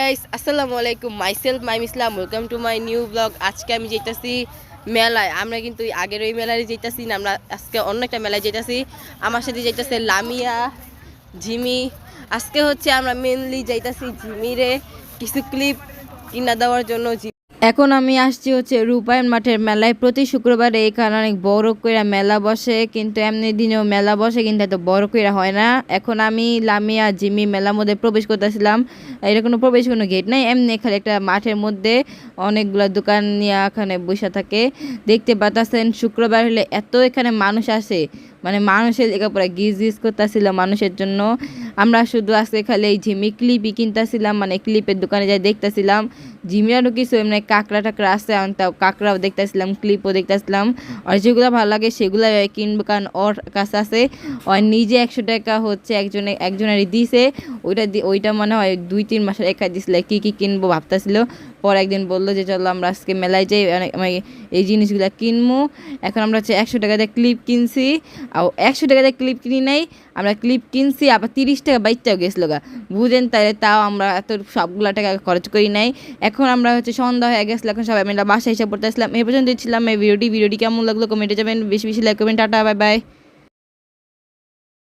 Guys, আসসালামু আলাইকুম। Myself mime Islam, welcome to my new blog. আজকে আমি যেতেছি মেলায়। আমরা কিন্তু আগের ওই মেলায় যেতেছি না, আমরা আজকে অন্য একটা মেলায় যেতেছি। আমার সাথে যেতেছে লামিয়া, ঝিমি। আজকে হচ্ছে আমরা মেনলি যাইতেছি ঝিমিরে কিছু ক্লিপ কিনা দেওয়ার জন্য। এখন আমি আসছি হচ্ছে রূপায়ণ মাঠের মেলায়। প্রতি শুক্রবারে এখানে অনেক বড় কইরা মেলা বসে, কিন্তু এমনি দিনেও মেলা বসে, কিন্তু এত বড় কইরা হয় না। এখন আমি লামিয়া জিমি মেলার মধ্যে প্রবেশ করতেছিলাম। এটা কোনো প্রবেশ কোনো গেট নাই, এমনি খালি একটা মাঠের মধ্যে অনেকগুলা দোকান নিয়ে এখানে বসে থাকে। দেখতে পাচ্ছেন শুক্রবার হলে এত এখানে মানুষ আসে, মানে মানুষের জায়গা পরে গিজ গিজ করতেছিল মানুষের জন্য। আমরা শুধু আজকে খালি এই ঝিমি ক্লিপই কিনতেছিলাম, মানে ক্লিপের দোকানে যাই দেখতেছিলাম। ঝিমিরারও কিছু এমনি কাঁকড়া টাকড়া আছে, তাও কাঁকড়াও দেখতেছিলাম, ক্লিপও দেখতেছিলাম। আর যেগুলো ভালো লাগে সেগুলো কিনবো, কারণ ওর কাছে আছে। ওর নিজে 100 টাকা হচ্ছে একজনেরই দিছে। ওইটা মনে হয় 2-3 মাসের একা দিছিল। কী কী কিনবো ভাবতেছিল। পর একদিন বললো যে চলো আমরা আজকে মেলায় যাই, আমি এই জিনিসগুলো কিনবো। এখন আমরা হচ্ছে 100 টাকা দিয়ে ক্লিপ কিনছি। আর 100 টাকা দিয়ে ক্লিপ কিনি নাই, আমরা ক্লিপ কিনছি আবার 30 টাকা বাইকটাও গেছিলো গা, বুঝেন। তাও আমরা এত সবগুলো টাকা খরচ করি নাই। এখন আমরা হচ্ছে সন্ধ্যা হয়ে গেছিলো, এখন সবাই মিলে বাসায় এসে পড়তেছিলাম। এই পর্যন্ত ছিলাম এই ভিডিওটি কেমন লাগলো কমেন্টে যাবেন, বেশি বেশি লাইক করবেন। Tata, bye bye.